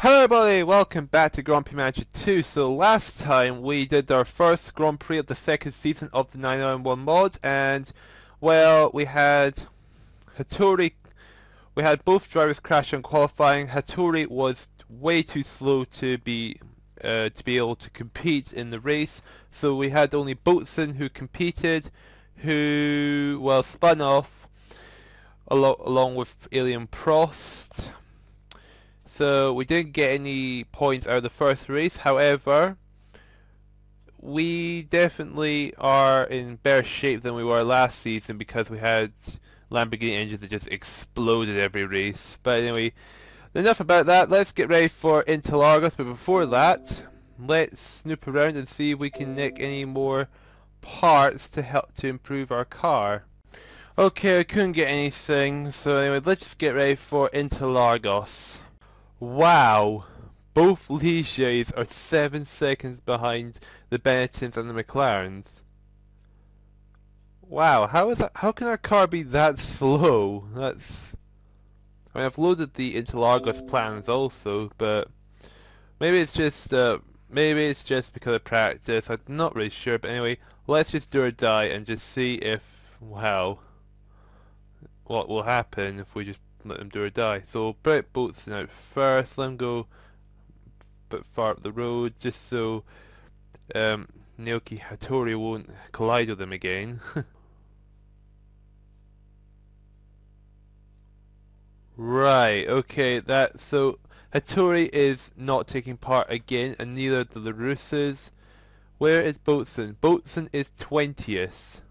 Hello everybody, welcome back to Grand Prix Manager 2. So last time we did our first Grand Prix of the second season of the 991 mod, and well, we had Hattori, we had both drivers crash on qualifying. Hattori was way too slow to be able to compete in the race, so we had only Boutson who competed, who well spun off along with Alien Prost. So we didn't get any points out of the first race. However, we definitely are in better shape than we were last season because we had Lamborghini engines that just exploded every race. But anyway, enough about that. Let's get ready for Interlagos. But before that, let's snoop around and see if we can nick any more parts to help to improve our car. Okay, I couldn't get anything. So anyway, let's just get ready for Interlagos. Wow, both Ligiers are 7 seconds behind the Benettons and the McLarens. Wow, how can our car be that slow? I mean, I've loaded the Interlagos plans also, but maybe it's just because of practice. I'm not really sure, but anyway, let's just do or die and just see if what will happen if we just let them do or die. So Brett Boutson out first, let him go a bit far up the road just so Naoki Hattori won't collide with them again. Right, okay, so Hattori is not taking part again, and neither are the LaRusses. Where is Boutson? Boutson is 20th.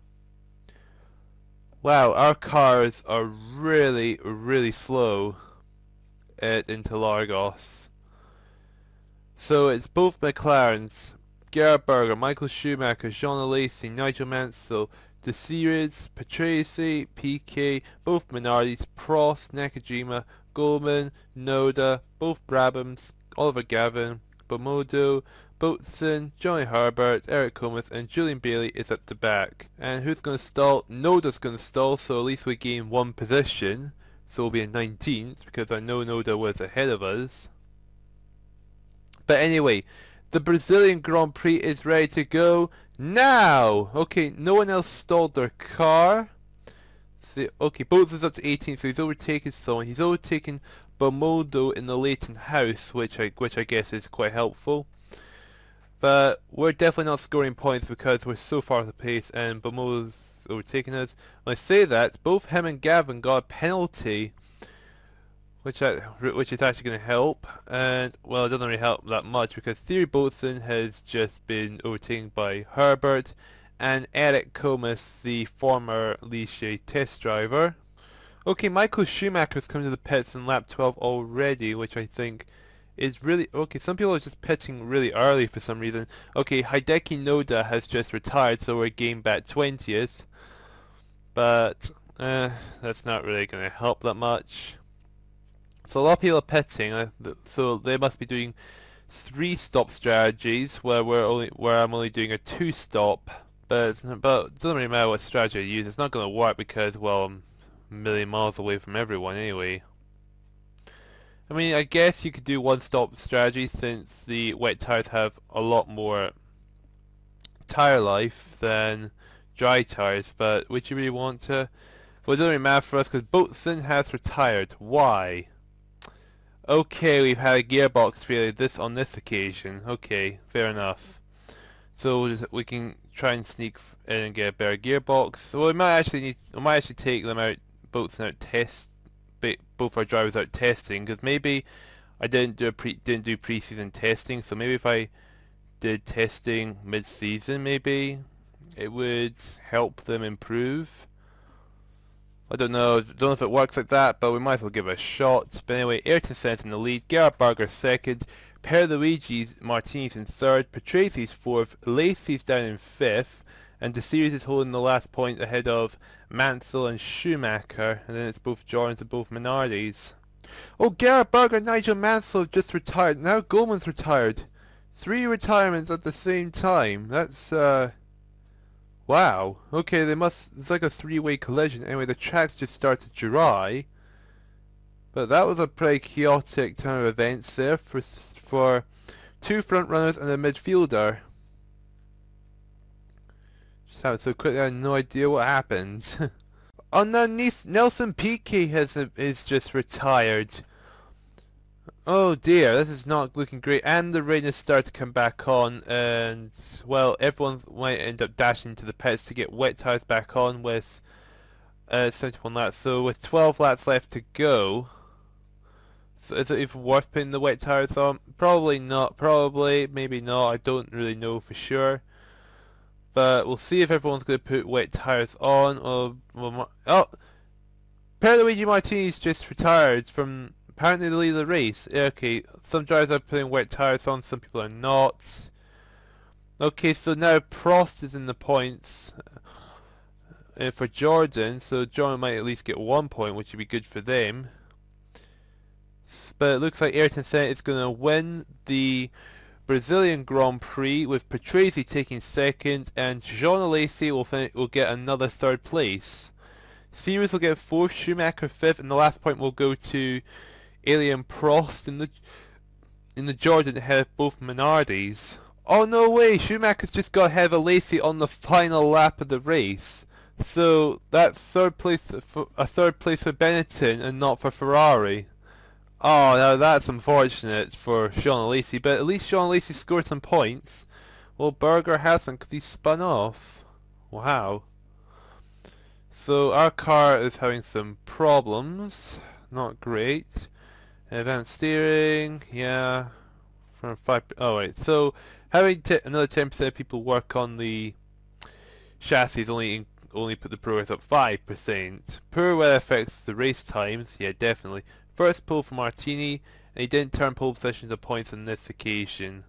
Wow, our cars are really, really slow at Interlagos. So it's both McLarens, Gerhard Berger, Michael Schumacher, Jean Alesi, Nigel Mansell, De Series, Patrese, PK, both Minardis, Prost, Nakajima, Goldman, Noda, both Brabhams, Oliver Gavin, Bomodo, Boutson, Johnny Herbert, Eric Comas, and Julian Bailey is at the back. And who's going to stall? Noda's going to stall, so at least we gain one position. So we'll be in 19th, because I know Noda was ahead of us. But anyway, the Brazilian Grand Prix is ready to go now! Okay, no one else stalled their car. So, okay, Boutson's up to 18th, so he's overtaken someone. He's overtaken Bomodo in the Leighton house, which I guess is quite helpful. But we're definitely not scoring points because we're so far off the pace and Bomo's overtaking us. When I say that, both him and Gavin got a penalty, which is actually going to help. And well, it doesn't really help that much because Thierry Boutson has just been overtaken by Herbert and Eric Comas, the former Ligier test driver. Okay, Michael Schumacher's come to the pits in lap 12 already, which I think is really okay. Some people are just pitting really early for some reason. Okay, Hideki Noda has just retired, so we're game back 20th. But that's not really going to help that much. So a lot of people are pitting, so they must be doing 3-stop strategies where I'm only doing a 2-stop. But it doesn't really matter what strategy I use. It's not going to work because well, I'm a million miles away from everyone anyway. I mean, I guess you could do 1-stop strategy since the wet tires have a lot more tire life than dry tires, but would you really want to? Well, it doesn't really matter for us because Boutson has retired. Why? Okay, we've had a gearbox failure on this occasion. Okay, fair enough. So we can try and sneak in and get a better gearbox. So we might actually take them out, Boutson out both our drivers out testing, because maybe I didn't do pre-season testing, so maybe if I did testing mid-season, maybe it would help them improve. I don't know if it works like that, but we might as well give it a shot. But anyway, Ayrton Senna's in the lead, Gerhard Berger second, Pierluigi Martinez in third, Patrese's fourth, Lacey's down in fifth, and De Series is holding the last point ahead of Mansell and Schumacher, and then it's both Jordans and both Minardis. Oh, Gerhard Berger and Nigel Mansell have just retired. Now Goldman's retired. 3 retirements at the same time. That's wow. Okay, it's like a 3-way collision. Anyway, the tracks just start to dry. But that was a pretty chaotic turn of events there for two front runners and a midfielder. Just happened so quickly, I had no idea what happened. Underneath, Nelson Piquet is just retired. Oh dear, this is not looking great. And the rain has started to come back on, and well, everyone might end up dashing to the pits to get wet tyres back on with 71 laps. So with 12 laps left to go, so is it even worth putting the wet tyres on? Probably not. Probably, maybe not. I don't really know for sure. But we'll see if everyone's going to put wet tyres on. Oh, Luigi Martini's just retired from apparently the lead of the race. Okay, some drivers are putting wet tyres on, some people are not. Okay, so now Prost is in the points for Jordan, so Jordan might at least get 1 point, which would be good for them. But it looks like Ayrton Senna is going to win the Brazilian Grand Prix, with Patrese taking second, and Jean Alesi will get another third place. Series will get fourth, Schumacher fifth, and the last point will go to Alain Prost in the Jordan ahead of both Minardis. Oh no way! Schumacher's just got ahead of Alesi on the final lap of the race. So that's a third place for Benetton and not for Ferrari. Oh, now that's unfortunate for Sean Alesi, but at least Sean Alesi scored some points. Well, Berger hasn't because he spun off. Wow. So our car is having some problems. Not great. Advanced steering, yeah. From 5. Oh wait. So having another 10% of people work on the chassis only put the progress up 5%. Poor weather affects the race times. Yeah, definitely. First pole for Martini, and he didn't turn pole position to points on this occasion.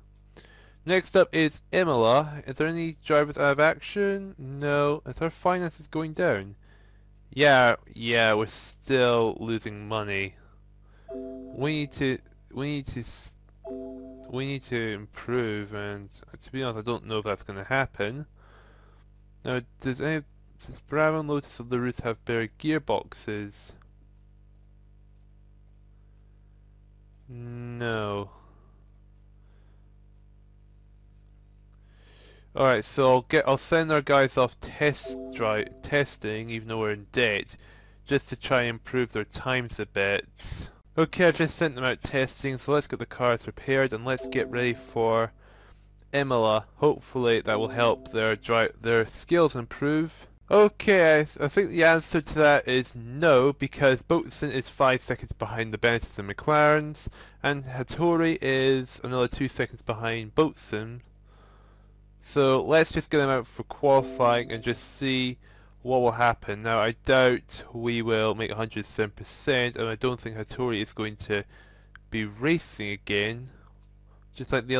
Next up is Imola. Is there any drivers out of action? No. Is our finances going down? Yeah, we're still losing money. We need to improve, and to be honest, I don't know if that's going to happen. Now, does Brabham, Lotus, or LaRousse have better gearboxes? No. Alright, so I'll send our guys off testing, even though we're in debt, just to try and improve their times a bit. Okay, I've just sent them out testing, so let's get the cars repaired and let's get ready for Imola. Hopefully that will help their skills improve. Okay, I think the answer to that is no, because Boutson is 5 seconds behind the Benettons and McLarens, and Hattori is another 2 seconds behind Boutson. So let's just get them out for qualifying and just see what will happen. Now I doubt we will make 107%, and I don't think Hattori is going to be racing again, just like the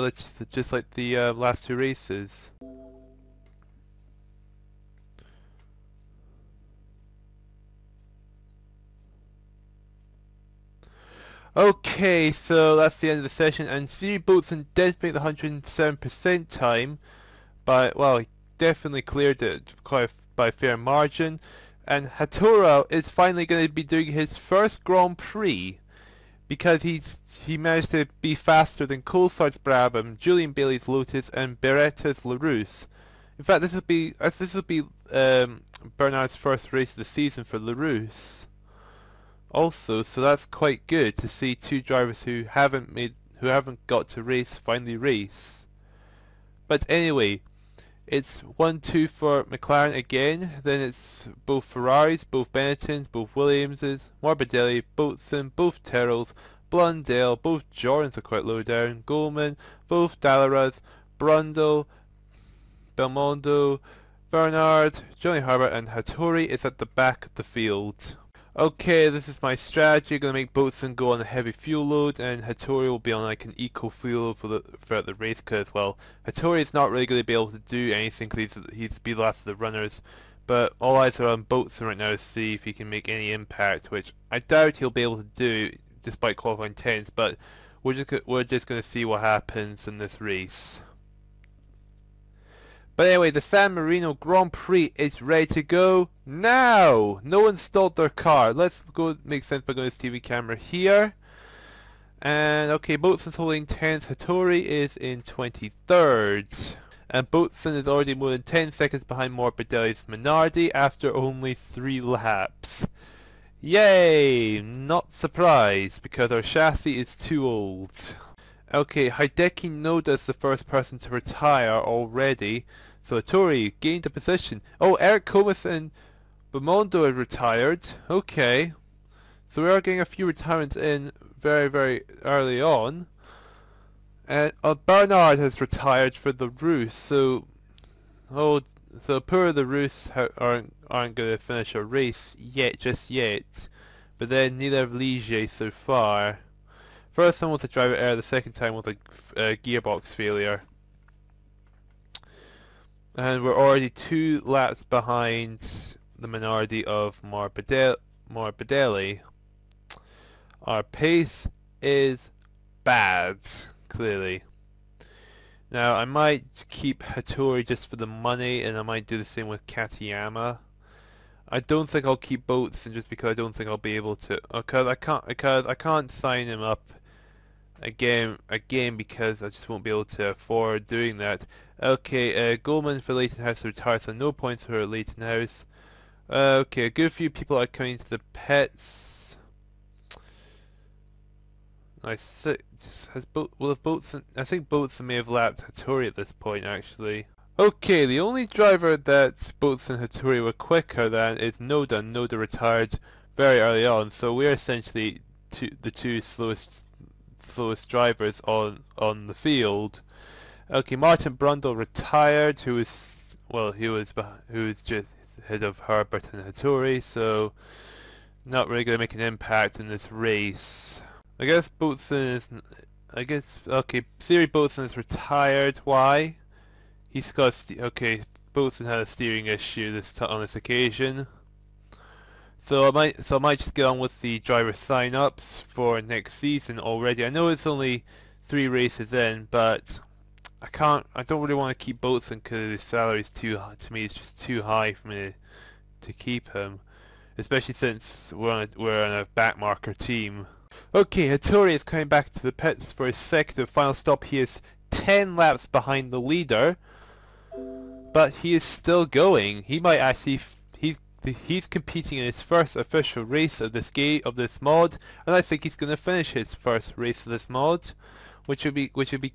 last two races. Okay, so that's the end of the session, and Siri Boutson did make the 107% time, but well, he definitely cleared it quite by a fair margin. And Hattori is finally going to be doing his first Grand Prix, because he managed to be faster than Coulthard's Brabham, Julian Bailey's Lotus, and Beretta's LaRousse. In fact, this will be Bernard's first race of the season for LaRousse. Also, so that's quite good to see two drivers who haven't got to race finally race. But anyway, it's 1-2 for McLaren again. Then it's both Ferraris, both Benettons, both Williamses, Morbidelli, Boutson, both Tyrrells, Blundell, both Jordans are quite low down, Goldman, both Dallaras, Brundle, Belmondo, Bernard, Johnny Herbert, and Hattori is at the back of the field. Okay, this is my strategy. Gonna make Boutson go on a heavy fuel load, and Hattori will be on like an eco fuel load throughout the race. Because well, Hattori is not really going to be able to do anything because he's be the last of the runners. But all eyes are on Boutson right now to see if he can make any impact, which I doubt he'll be able to do despite qualifying 10s. But we're just going to see what happens in this race. But anyway, the San Marino Grand Prix is ready to go now! No one stalled their car. Let's go make sense by going to this TV camera here. And okay, Boatson's holding 10th, Hattori is in 23rd. And Boutson is already more than 10 seconds behind Morbidelli's Minardi after only 3 laps. Yay! Not surprised, because our chassis is too old. Okay, Hideki Noda is the first person to retire already. So Hattori gained a position. Oh, Eric Comas and Bamondo have retired. Okay. So we are getting a few retirements in very, very early on. And Bernard has retired for the Roos. So poor the Roos aren't going to finish a race yet, just yet. But then neither have Ligier so far. First time was a driver error, the second time was a gearbox failure. And we're already 2 laps behind the Minardi of Morbidelli. Our pace is bad, clearly. Now I might keep Hattori just for the money, and I might do the same with Katayama. I don't think I'll keep Boutson just because I don't think I'll be able to, because I can't sign him up again because I just won't be able to afford doing that. Okay, Goldman for Leighton House retired, so no points for Leighton House. Okay, a good few people are coming to the pits. I think Boutson may have lapped Hattori at this point actually. Okay, the only driver that Boutson and Hattori were quicker than is Noda. Noda retired very early on, so we're essentially the two slowest drivers on the field. Okay, Martin Brundle retired, who was just ahead of Herbert and Hattori, so not really going to make an impact in this race. I guess Boutson is, Theory Boutson is retired. Why? He's got Boutson had a steering issue on this occasion. So I might just get on with the driver sign-ups for next season already. I know it's only 3 races in, but I don't really want to keep Boutson because his salary is too high. To me, it's just too high for me to keep him, especially since we're on a backmarker team. Okay, Hattori is coming back to the pits for his second and final stop. He is 10 laps behind the leader, but he is still going. He might actually. He's competing in his first official race of this mod, and I think he's going to finish his first race of this mod, which would be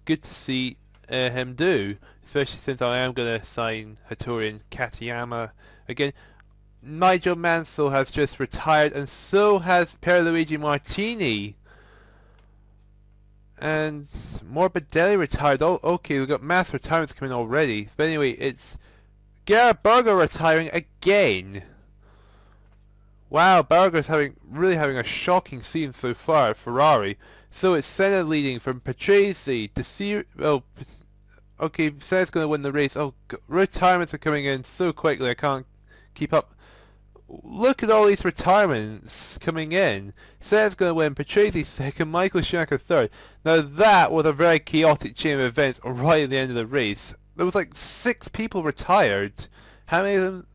good to see him do, especially since I am going to sign Hattori and Katayama again. Nigel Mansell has just retired, and so has Pierluigi Martini. And Morbidelli retired. Oh, okay, we've got mass retirements coming already. But anyway, it's Gerhard Berger retiring again. Wow, Berger's really having a shocking season so far at Ferrari. So it's Senna leading from Patrese to see. Oh, okay, Senna's going to win the race. Oh, retirements are coming in so quickly, I can't keep up. Look at all these retirements coming in. Senna's going to win, Patrese second, Michael Schumacher third. Now that was a very chaotic chain of events right at the end of the race. There was like 6 people retired. How many of them?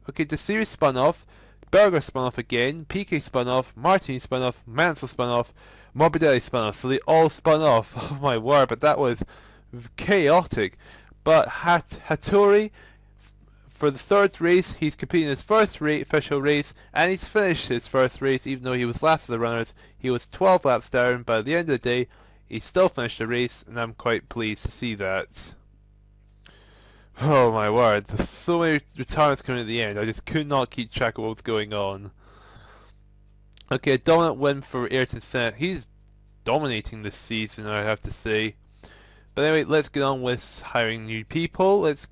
Okay, De Series spun off. Berger spun off again, Piquet spun off, Martin spun off, Mansell spun off, Morbidelli spun off, so they all spun off. Oh my word, but that was chaotic. But Hattori, for the 3rd race, he's competing in his first official race, and he's finished his first race even though he was last of the runners. He was 12 laps down, but at the end of the day, he still finished the race, and I'm quite pleased to see that. Oh my word, there's so many retirements coming at the end, I just could not keep track of what was going on. Okay, a dominant win for Ayrton Senna. He's dominating this season, I have to say. But anyway, let's get on with hiring new people. Let's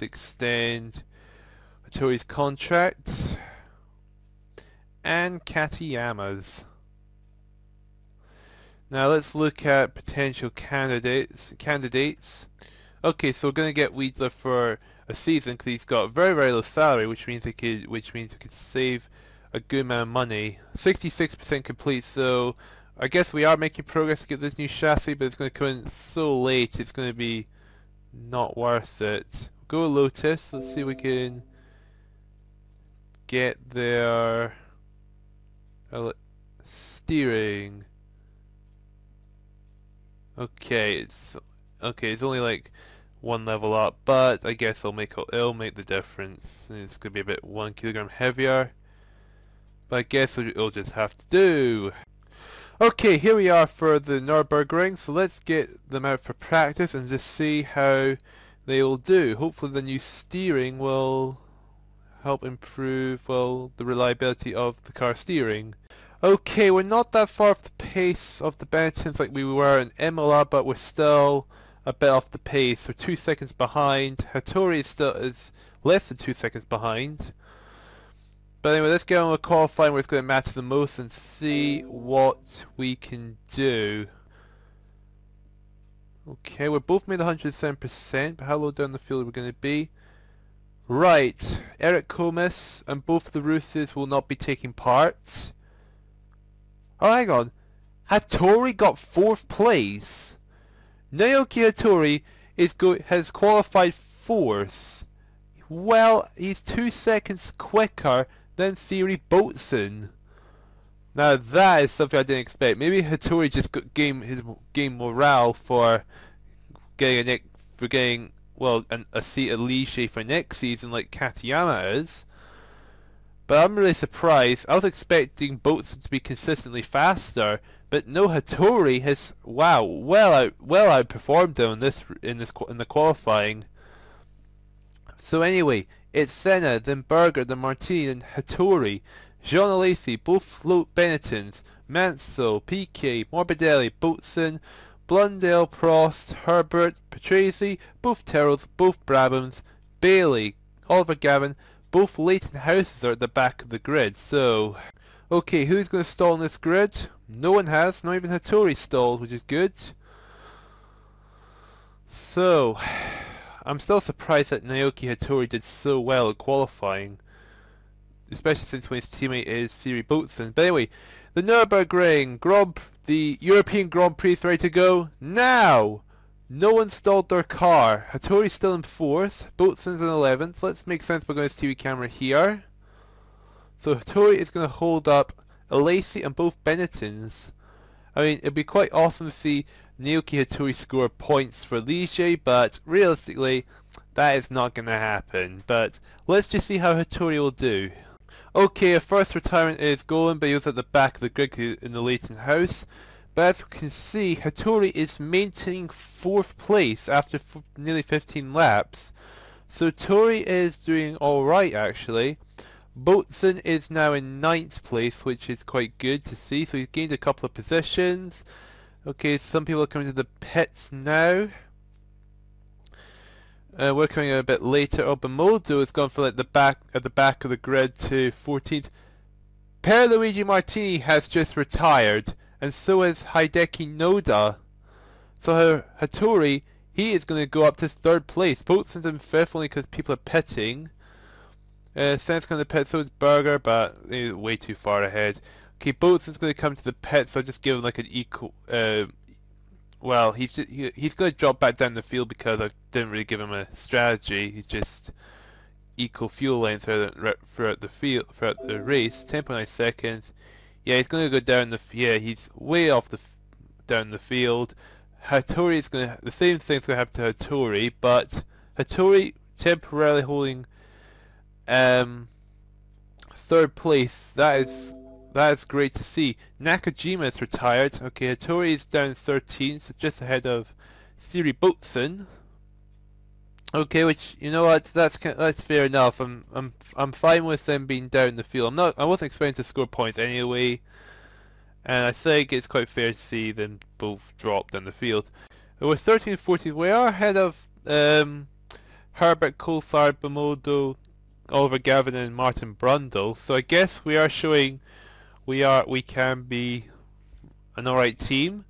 extend Hattori's contract. And Katayama's. Now let's look at potential candidates. Okay, so we're gonna get Wiedler for a season because he's got a very, very low salary, which means he could save a good amount of money. 66% complete, so I guess we are making progress to get this new chassis, but it's gonna come in so late. It's gonna be Not worth it. Go Lotus. Let's see if we can get their steering. Okay, it's only like one level up, but I guess it'll make the difference. It's gonna be a bit 1 kilogram heavier, but I guess it'll just have to do. Okay, here we are for the Nürburgring, so let's get them out for practice and just see how they will do. Hopefully the new steering will help improve, well, the reliability of the car steering. Okay, we're not that far off the pace of the Benetons like we were in Imola, but we're still a bit off the pace. We're 2 seconds behind. Hattori is less than 2 seconds behind. But anyway, let's get on with qualifying where it's going to matter the most and see what we can do. Okay, we're both made 107%, but how low down the field are we going to be? Right, Eric Comis and both the Rousses will not be taking part. Oh, hang on. Hattori got 4th place. Naoki Hattori has qualified 4th. Well, he's 2 seconds quicker than Thierry Boutson. Now that is something I didn't expect. Maybe Hattori just gained morale for getting a seat at Ligier for next season like Katayama is. But I'm really surprised. I was expecting Boutson to be consistently faster, but no, Hattori has well outperformed him in the qualifying. So anyway, it's Senna, then Berger, then Martin, and Hattori. Jean Alesi, both float Benetons, Mansell, Piquet, Morbidelli, Boutson, Blundell, Prost, Herbert, Patrese, both Terrells, both Brabhams, Bailey, Oliver Gavin, both Leighton Houses are at the back of the grid. So, okay, who's going to stall in this grid? No one has, not even Hattori stalled, which is good. So, I'm still surprised that Naoki Hattori did so well at qualifying, especially since his teammate is Thierry Boutson. But anyway, the Nürburgring the European Grand Prix is ready to go now. No one stalled their car. Hattori's still in 4th, Boutson's in 11th. Let's make sense by going to TV camera here. So Hattori is going to hold up Alesi and both Benetons. I mean, it'd be quite awesome to see Naoki Hattori score points for Ligier, but realistically, that is not going to happen. But let's just see how Hattori will do. Okay, a first retirement is going, but he was at the back of the grid in the Leighton house. But as you can see, Hattori is maintaining 4th place after nearly 15 laps. So Hattori is doing alright actually. Boutson is now in 9th place, which is quite good to see. So he's gained a couple of positions. Okay, some people are coming to the pits now. We're coming a bit later. Obamodo has gone for like at the back of the grid to 14th. Pierluigi Martini has just retired, and so is Hideki Noda. So Hattori, he is going to go up to 3rd place. Boutson's in 5th only because people are pitting. Sen's going to pit, so is Berger, but he's way too far ahead. Okay, Boutson's going to come to the pit, so I'll just give him like an equal... well, he's going to drop back down the field because I didn't really give him a strategy. He's just equal fuel length throughout the race. 10.9 seconds. Yeah, he's going to go down he's way off down the field. Hattori is going to the same thing's going to happen to Hattori, but Hattori temporarily holding 3rd place. That is great to see. Nakajima is retired. Okay, Hattori is down 13th, so just ahead of Thierry Boutson. Okay, which you know what, that's fair enough. I'm fine with them being down the field. I wasn't expecting to score points anyway, and I think it's quite fair to see them both drop down the field. We're 13th and 14th. We are ahead of Herbert, Coulthard, Bamodo, Oliver Gavin, and Martin Brundle. So I guess we are showing we can be an alright team.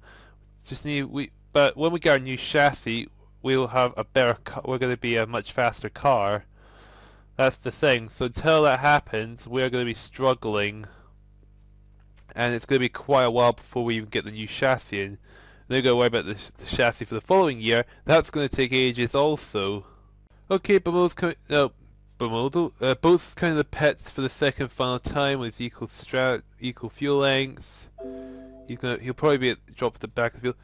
But when we get our new chassis, we'll have a better. We're going to be a much faster car. That's the thing. So until that happens, we're going to be struggling, and it's going to be quite a while before we even get the new chassis in. Then you gotta worry about the chassis for the following year. That's gonna take ages also. Okay, Bout's kind of the pits for the second final time with equal fuel lengths. He'll probably be dropped at the back of the field.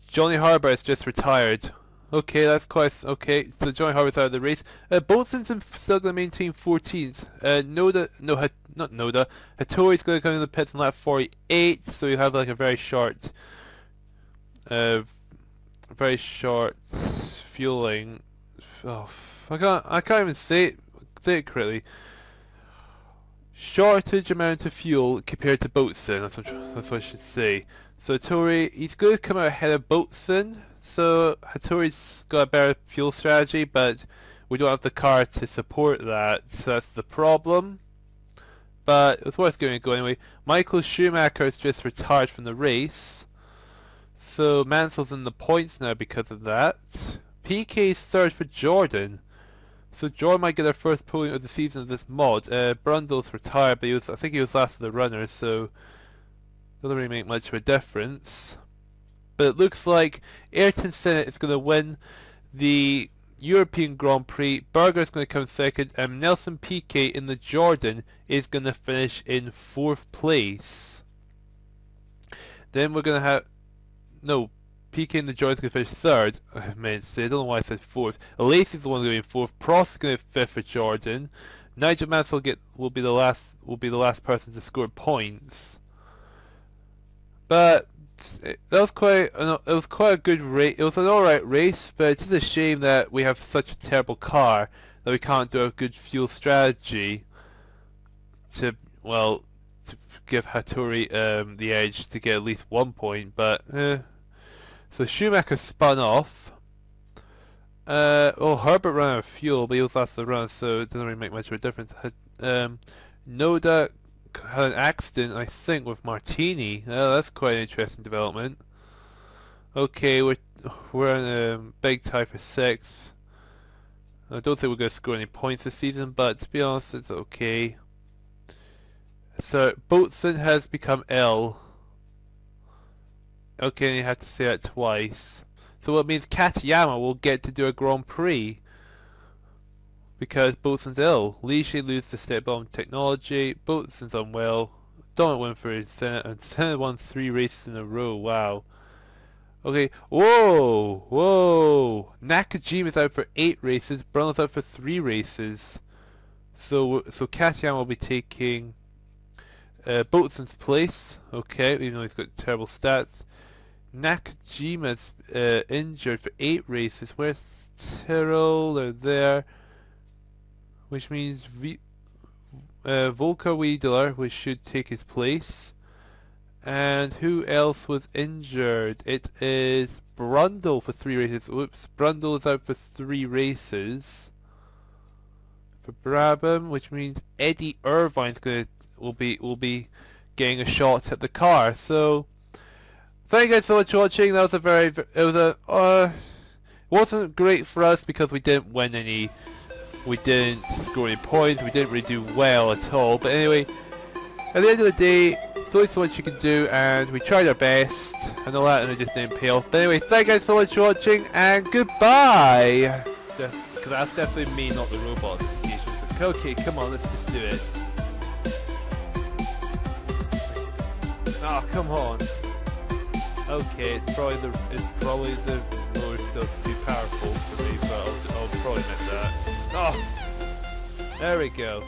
Johnny Harbour has just retired. Okay, that's quite okay. So Johnny Harbour's out of the race. Boutson's still going to maintain 14th. Not Noda. Hattori's going to come in the pits in lap 48. So you have like a very short fueling. Oh, I can't even say it correctly. Shortage amount of fuel compared to Boutson. That's what I should say. So Hattori, he's going to come out ahead of Boutson. So Hattori's got a better fuel strategy, but we don't have the car to support that. So that's the problem. But it's worth giving it a go anyway. Michael Schumacher's just retired from the race. So Mansell's in the points now because of that. PK's third for Jordan. So Jordan might get their first podium of the season of this mod. Brundle's retired, but I think he was last of the runners, so doesn't really make much of a difference. But it looks like Ayrton Senna is going to win the European Grand Prix. Berger's going to come second, and Nelson Piquet in the Jordan is going to finish in 4th place. Then we're going to have Piquet in the Jordan's going to finish 3rd. I meant to say, I don't know why I said 4th. Lacey's the one going to be in 4th. Prost is going to be 5th for Jordan. Nigel Mansell will be the last person to score points. But it was quite a good race. It was an alright race, but it's just a shame that we have such a terrible car that we can't do a good fuel strategy to give Hattori the edge to get at least 1 point. But so Schumacher spun off. Herbert ran out of fuel, but he was last of the run, so it doesn't really make much of a difference. Noda had an accident, I think, with Martini. That's quite an interesting development. Okay, we're in a big tie for 6th. I don't think we're going to score any points this season, but to be honest, it's okay. So Boutson has become ill. Okay, you have to say that twice. So what means Katayama will get to do a Grand Prix because Boutson's ill. Ligier loses the step bomb technology. Boutson's unwell. Don't win for his Senna, and Senna won 3 races in a row. Wow. Okay. Whoa. Nakajima's out for 8 races. Brundle's out for 3 races. So Katayama will be taking Boutson's place. Okay, even though he's got terrible stats. Nakajima's injured for 8 races. Where's Tyrrell? They're there. Which means Volker Wiedler, which should take his place. And who else was injured? It is Brundle for 3 races. Oops, Brundle is out for 3 races for Brabham, which means Eddie Irvine's will be getting a shot at the car. So thank you guys so much for watching. That was wasn't great for us because we didn't win any. We didn't score any points, we didn't really do well at all, but anyway, at the end of the day, there's only so much you can do, and we tried our best, and all that, and it just didn't pay off. But anyway, thank you guys so much for watching, and goodbye! Because that's definitely me, not the robot. Okay, come on, let's just do it. Oh, come on. Okay, it's probably the roller still too powerful for me, but I'll probably miss that. Oh, there we go.